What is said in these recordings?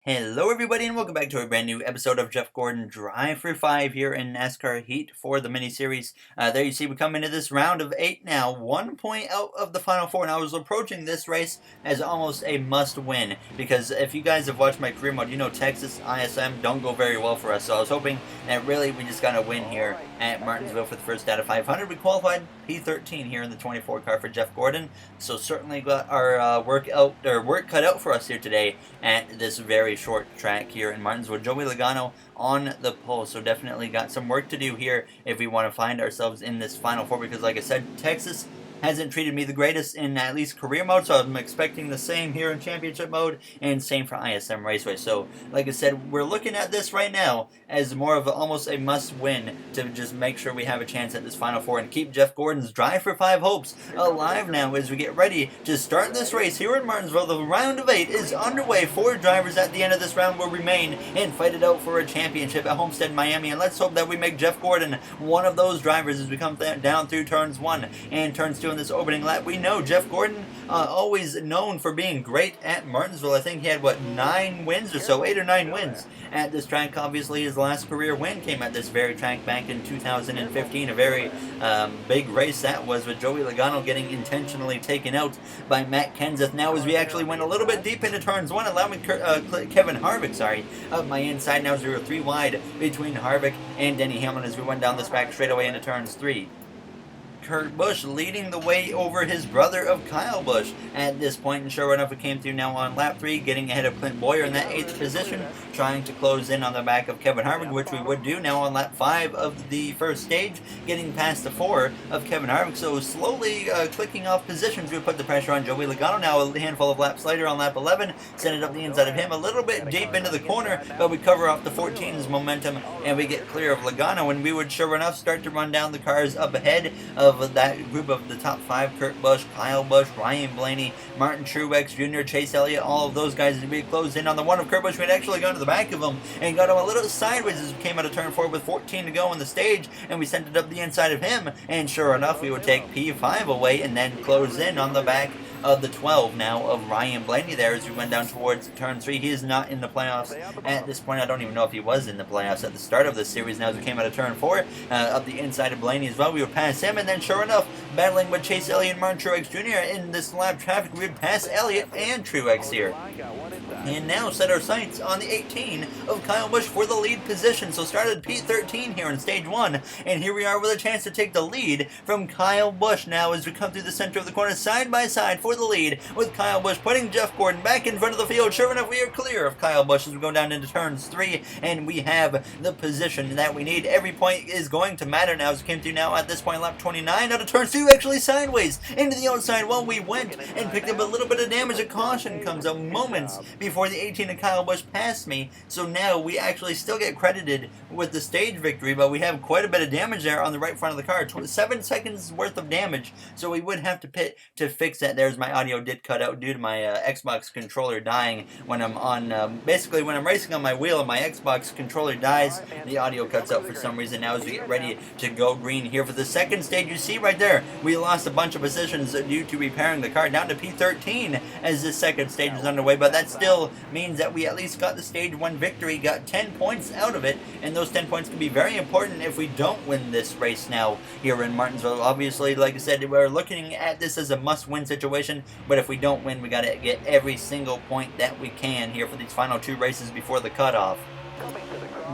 Hello everybody and welcome back to a brand new episode of Jeff Gordon Drive for 5 here in NASCAR Heat for the mini-series. There you see we come into this round of 8 now, 1 point out of the final 4, and I was approaching this race as almost a must-win, because if you guys have watched my career mode, you know Texas ISM don't go very well for us, so I was hoping that really we just got a win here at Martinsville for the first out of 500. We qualified P13 here in the 24 car for Jeff Gordon, so certainly got our work cut out for us here today at this very short track here in Martinsville. Joey Logano on the pole, so definitely got some work to do here if we want to find ourselves in this final 4, because like I said, Texas hasn't treated me the greatest in at least career mode, so I'm expecting the same here in championship mode, and same for ISM Raceway. So, like I said, we're looking at this right now as more of almost a must-win to just make sure we have a chance at this Final 4 and keep Jeff Gordon's Drive for 5 hopes alive now as we get ready to start this race here in Martinsville. The round of 8 is underway. 4 drivers at the end of this round will remain and fight it out for a championship at Homestead, Miami, and let's hope that we make Jeff Gordon one of those drivers as we come down through turns 1 and turns 2 in this opening lap. We know Jeff Gordon, always known for being great at Martinsville. I think he had, 9 wins or so, 8 or 9 wins at this track. Obviously, his last career win came at this very track back in 2015. A very big race that was, with Joey Logano getting intentionally taken out by Matt Kenseth. Now, as we actually went a little bit deep into turns 1, allowing Kevin Harvick, up my inside. Now, as we were 3 wide between Harvick and Denny Hamlin as we went down this back straightaway into turns 3. Kurt Busch leading the way over his brother of Kyle Busch at this point, and sure enough, we came through now on lap 3, getting ahead of Clint Boyer in that 8th position, trying to close in on the back of Kevin Harvick, which we would do now on lap 5 of the first stage, getting past the 4 of Kevin Harvick. So slowly clicking off positions, we put the pressure on Joey Logano. Now a handful of laps later on lap 11, send it up the inside of him, a little bit deep into the corner, but we cover off the 14's momentum and we get clear of Logano, and we would sure enough start to run down the cars up ahead of that group of the top 5, Kurt Busch, Kyle Busch, Ryan Blaney, Martin Truex Jr., Chase Elliott, all of those guys. As we closed in on the one of Kurt Busch, we'd actually gone to the back of him and got him a little sideways as we came out of turn 4 with 14 to go on the stage, and we sent it up the inside of him, and sure enough, we would take P5 away and then close in on the back of the 12 now of Ryan Blaney there as we went down towards turn 3. He is not in the playoffs at this point. I don't even know if he was in the playoffs at the start of this series. Now as we came out of turn 4, up the inside of Blaney as well, we would pass him, and then sure enough, battling with Chase Elliott and Martin Truex Jr. in this lap traffic, we would pass Elliott and Truex here. And now set our sights on the 18 of Kyle Busch for the lead position. So started P13 here in stage 1, and here we are with a chance to take the lead from Kyle Busch now as we come through the center of the corner side by side for the lead, with Kyle Busch putting Jeff Gordon back in front of the field. Sure enough, we are clear of Kyle Busch as we go down into turns 3, and we have the position that we need. Every point is going to matter now as we came through now at this point, lap 29, out of turns 2, actually sideways into the outside. Well, we went and picked up a little bit of damage. A caution comes out moments before the 18 of Kyle Busch passed me, so now we actually still get credited with the stage victory, but we have quite a bit of damage there on the right front of the car, 7 seconds worth of damage, so we would have to pit to fix that. There's my audio did cut out due to my Xbox controller dying when I'm on, basically when I'm racing on my wheel and my Xbox controller dies, the audio cuts out for some reason. Now as we get ready to go green here for the second stage, you see right there, we lost a bunch of positions due to repairing the car down to P13 as this second stage is underway, but that still means that we at least got the stage 1 victory, got 10 points out of it, and those 10 points can be very important if we don't win this race now here in Martinsville. Obviously, like I said, we're looking at this as a must-win situation, but if we don't win, we got to get every single point that we can here for these final 2 races before the cutoff.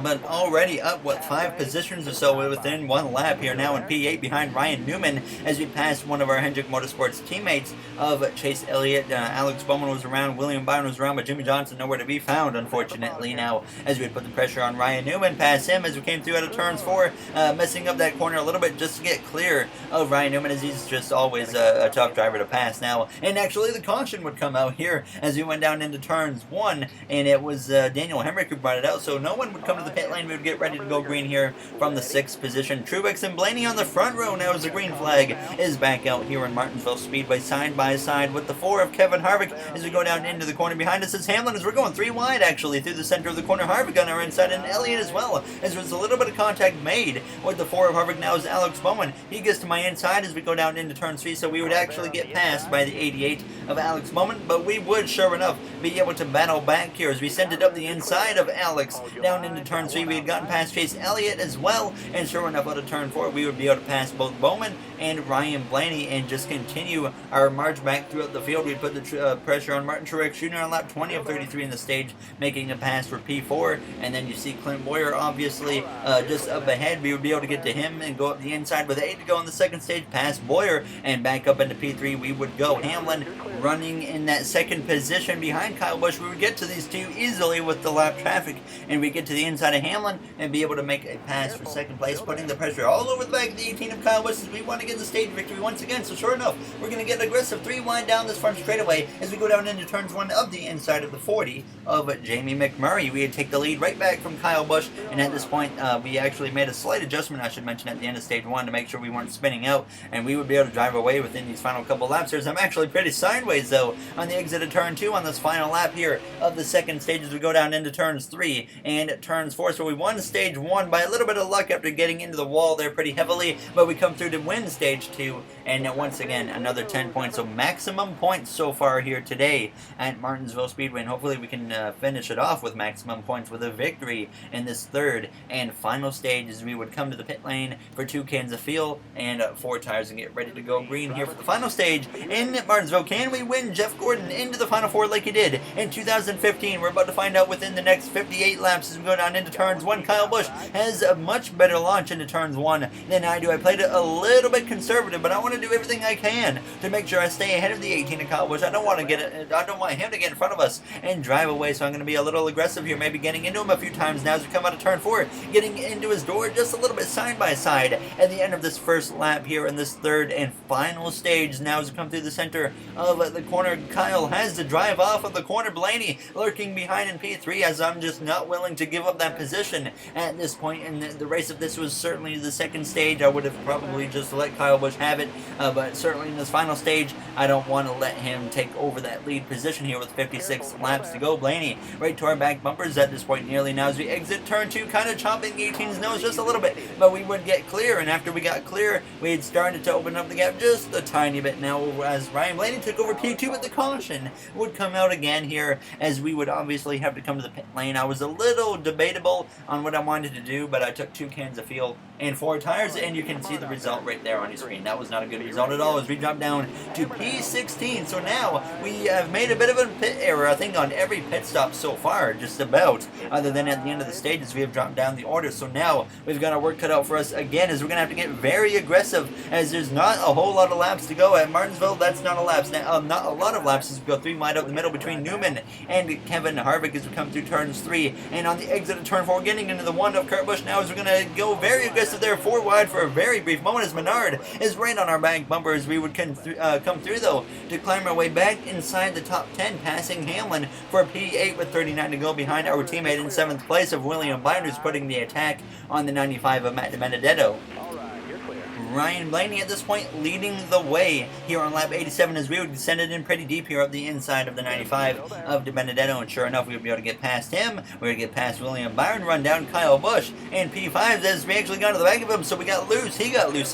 But already up, 5 positions or so within 1 lap here now in P8 behind Ryan Newman as we passed one of our Hendrick Motorsports teammates of Chase Elliott. Alex Bowman was around, William Byron was around, but Jimmy Johnson nowhere to be found, unfortunately. Now as we put the pressure on Ryan Newman, past him as we came through out of turns 4, messing up that corner a little bit just to get clear of Ryan Newman, as he's just always a tough driver to pass now. And actually the caution would come out here as we went down into turns 1, and it was Daniel Hemrick who brought it out, so no one would come to to the pit lane. We would get ready to go green here from the 6th position. Truex and Blaney on the front row now as the green flag is back out here in Martinsville Speedway, side by side with the 4 of Kevin Harvick as we go down into the corner. Behind us is Hamlin as we're going 3 wide actually through the center of the corner. Harvick on our inside and Elliott as well as there's a little bit of contact made with the 4 of Harvick. Now is Alex Bowman. He gets to my inside as we go down into turn 3, so we would actually get passed by the 88 of Alex Bowman, but we would sure enough be able to battle back here as we send it up the inside of Alex down into turn 3. We had gotten past Chase Elliott as well, and sure enough out of turn 4 we would be able to pass both Bowman and Ryan Blaney and just continue our march back throughout the field. We put the pressure on Martin Truex Jr. on lap 20 of 33 in the stage, making a pass for P4, and then you see Clint Boyer obviously just up ahead. We would be able to get to him and go up the inside with 8 to go in the second stage, past Boyer, and back up into P3 we would go. Hamlin running in that second position behind Kyle Busch. We would get to these two easily with the lap traffic, and we get to the inside of Hamlin and be able to make a pass for second place, putting the pressure all over the back of the 18 of Kyle Busch as we want to get the stage victory once again. So sure enough, we're going to get aggressive 3 wide down this front straightaway as we go down into turns 1 of the inside of the 40 of Jamie McMurray. We would take the lead right back from Kyle Busch, and at this point we actually made a slight adjustment, I should mention, at the end of stage 1 to make sure we weren't spinning out, and we would be able to drive away within these final couple laps. I'm actually pretty sideways though on the exit of turn 2 on this final lap here of the second stage as we go down into turns 3 and turns 4. So we won stage 1 by a little bit of luck after getting into the wall there pretty heavily, but we come through to win stage 2, and once again another 10 points. So maximum points so far here today at Martinsville Speedway, and hopefully we can finish it off with maximum points with a victory in this third and final stage as we would come to the pit lane for 2 cans of fuel and 4 tires and get ready to go green here for the final stage in Martinsville. Can we win Jeff Gordon into the Final Four like he did in 2015? We're about to find out within the next 58 laps as we go down into turns 1. Kyle Busch has a much better launch into turns 1 than I do. I played it a little bit conservative, but I want to do everything I can to make sure I stay ahead of the 18 of Kyle Busch. I don't want him to get in front of us and drive away, so I'm going to be a little aggressive here, maybe getting into him a few times now as we come out of turn 4, getting into his door just a little bit side by side at the end of this first lap here in this third and final stage. Now as we come through the center of the corner, Kyle has to drive off of the corner. Blaney lurking behind in P3 as I'm just not willing to give up that position at this point in the race. If this was certainly the second stage, I would have probably just let Kyle Busch have it, but certainly in this final stage I don't want to let him take over that lead position here with 56 laps to go. Blaney right to our back bumpers at this point nearly now as we exit turn 2, kind of chopping 18's nose just a little bit, but we would get clear, and after we got clear we had started to open up the gap just a tiny bit now as Ryan Blaney took over P2, but the caution would come out again here as we would obviously have to come to the pit lane. I was a little debatable on what I wanted to do, but I took 2 cans of fuel and 4 tires, and you can see the result right there on your screen. That was not a good result at all as we dropped down to P16. So now we have made a bit of a pit error, I think, on every pit stop so far, just about, other than at the end of the stages we have dropped down the order. So now we've got our work cut out for us again as we're going to have to get very aggressive as there's not a whole lot of laps to go at Martinsville. That's not a laps now, not a lot of laps as we go 3 wide up the middle between Newman and Kevin Harvick as we come through turns 3, and on the exit of turn 4 getting into the 1 of Kurt Busch now as we're going to go very aggressive there 4 wide for a very brief moment as Menard is right on our back bumper as we would come through though to climb our way back inside the top 10, passing Hamlin for P8 with 39 to go behind our teammate in 7th place of William Byron, who's putting the attack on the 95 of Matt DiBenedetto. Ryan Blaney at this point leading the way here on lap 87 as we would send it in pretty deep here up the inside of the 95 of DiBenedetto, and sure enough we would be able to get past him. We would get past William Byron, run down Kyle Busch and P5 as we actually got to the back of him, so he got loose,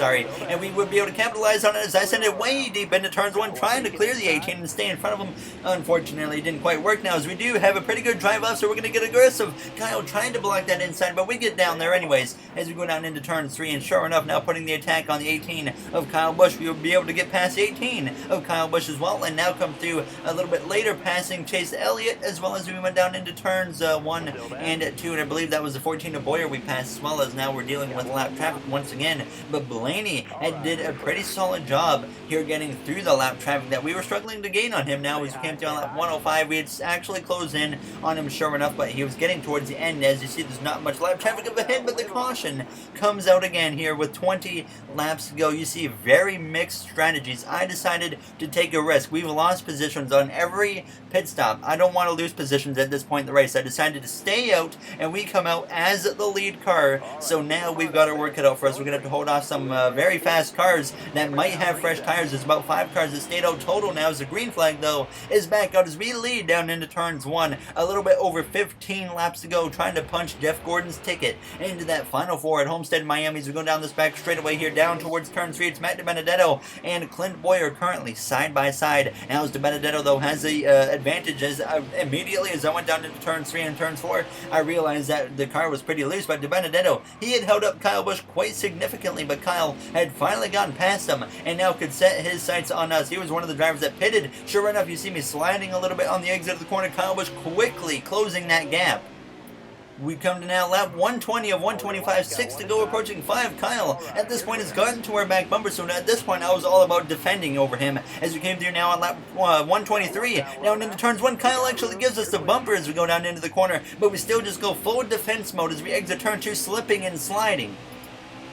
and we would be able to capitalize on it as I send it way deep into turns 1 trying to clear the 18 and stay in front of him. Unfortunately it didn't quite work now as we do have a pretty good drive off, so we're going to get aggressive. Kyle trying to block that inside, but we get down there anyways as we go down into turns 3, and sure enough now putting the attack on the 18 of Kyle Busch. We will be able to get past 18 of Kyle Busch as well, and now come through a little bit later passing Chase Elliott as well as we went down into turns 1 and 2, and I believe that was the 14 of Boyer we passed as well, as now we're dealing with lap traffic once again. But Blaney did a pretty solid job here getting through the lap traffic that we were struggling to gain on him. Now as we came through on lap 105 we had actually closed in on him sure enough, but he was getting towards the end. As you see, there's not much lap traffic up ahead, but the caution comes out again here with 20 laps to go. You see very mixed strategies. I decided to take a risk. We've lost positions on every pit stop. I don't want to lose positions at this point in the race. I decided to stay out, and we come out as the lead car. So now we've got to work it out for us. We're going to have to hold off some very fast cars that might have fresh tires. There's about 5 cars that stayed out total now, as the green flag, though, is back out as we lead down into turns 1. A little bit over 15 laps to go, trying to punch Jeff Gordon's ticket into that final 4 at Homestead, Miami. As we go down this back straightaway here, down towards turn 3, it's Matt DiBenedetto and Clint Boyer currently side by side. Now as DiBenedetto, though, has the advantage, as immediately as I went down into turns 3 and turns 4, I realized that the car was pretty loose, but DiBenedetto, he had held up Kyle Busch quite significantly, but Kyle had finally gotten past him and now could set his sights on us. He was one of the drivers that pitted. Sure enough, you see me sliding a little bit on the exit of the corner. Kyle Busch quickly closing that gap. We come to now lap 120 of 125, 6 to go, approaching 5. Kyle, at this point, has gotten to our back bumper, so at this point, I was all about defending over him. As we came through now on lap 123, down into turns 1, Kyle actually gives us the bumper as we go down into the corner, but we still just go full defense mode as we exit turn 2, slipping and sliding.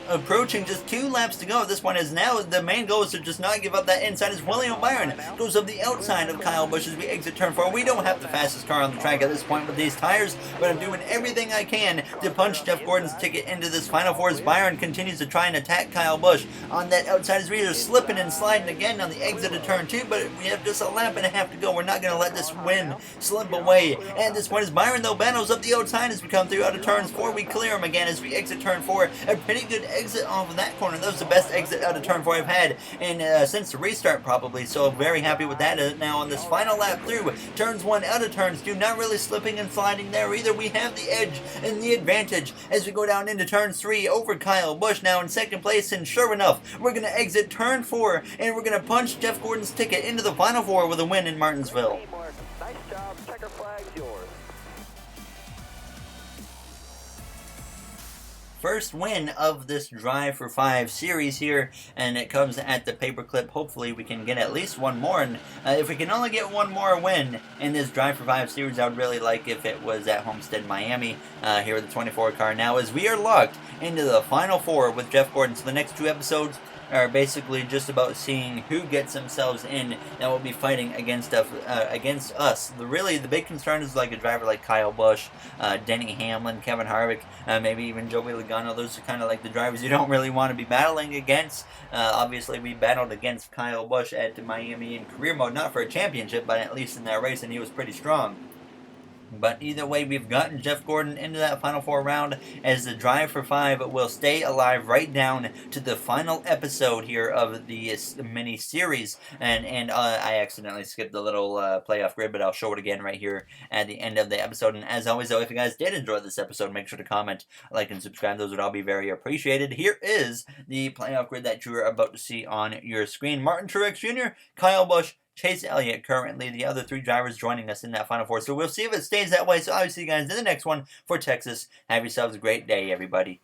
Approaching just 2 laps to go at this point, is now the main goal is to just not give up that inside, as William Byron goes up the outside of Kyle Busch as we exit turn 4. We don't have the fastest car on the track at this point with these tires, but I'm doing everything I can to punch Jeff Gordon's ticket into this final 4 as Byron continues to try and attack Kyle Busch on that outside, as we are slipping and sliding again on the exit of turn 2, but we have just a lap and a half to go. We're not going to let this win slip away. And at this point, as Byron, though, battles up the outside as we come through out of turns 4, we clear him again as we exit turn 4. A pretty good exit off of that corner. That was the best exit out of turn 4 I've had and since the restart, probably, so very happy with that. Now on this final lap through turns 1 out of turns 2, not really slipping and sliding there either. We have the edge and the advantage as we go down into turns 3 over Kyle Busch now in second place, and sure enough, we're going to exit turn 4 and we're going to punch Jeff Gordon's ticket into the final 4 with a win in Martinsville. Nice job. Checker flag's yours. First win of this Drive for 5 series here, and it comes at the paperclip. Hopefully we can get at least one more, and if we can only get one more win in this Drive for 5 series, I would really like if it was at Homestead, Miami, here with the 24 car now, as we are locked into the final 4 with Jeff Gordon. So the next 2 episodes are basically just about seeing who gets themselves in that will be fighting against us. The big concern is like a driver like Kyle Busch, Denny Hamlin, Kevin Harvick, maybe even Joey Logano. Those are kind of like the drivers you don't really want to be battling against. Obviously, we battled against Kyle Busch at Miami in career mode, not for a championship, but at least in that race, and he was pretty strong. But either way, we've gotten Jeff Gordon into that final 4 round, as the Drive for 5 will stay alive right down to the final episode here of the mini series. And I accidentally skipped the little playoff grid, but I'll show it again right here at the end of the episode. And as always, though, if you guys did enjoy this episode, make sure to comment, like, and subscribe. Those would all be very appreciated. Here is the playoff grid that you are about to see on your screen. Martin Truex Jr., Kyle Busch, Chase Elliott currently the other 3 drivers joining us in that final 4. So we'll see if it stays that way. So I'll see you guys in the next one for Texas. Have yourselves a great day, everybody.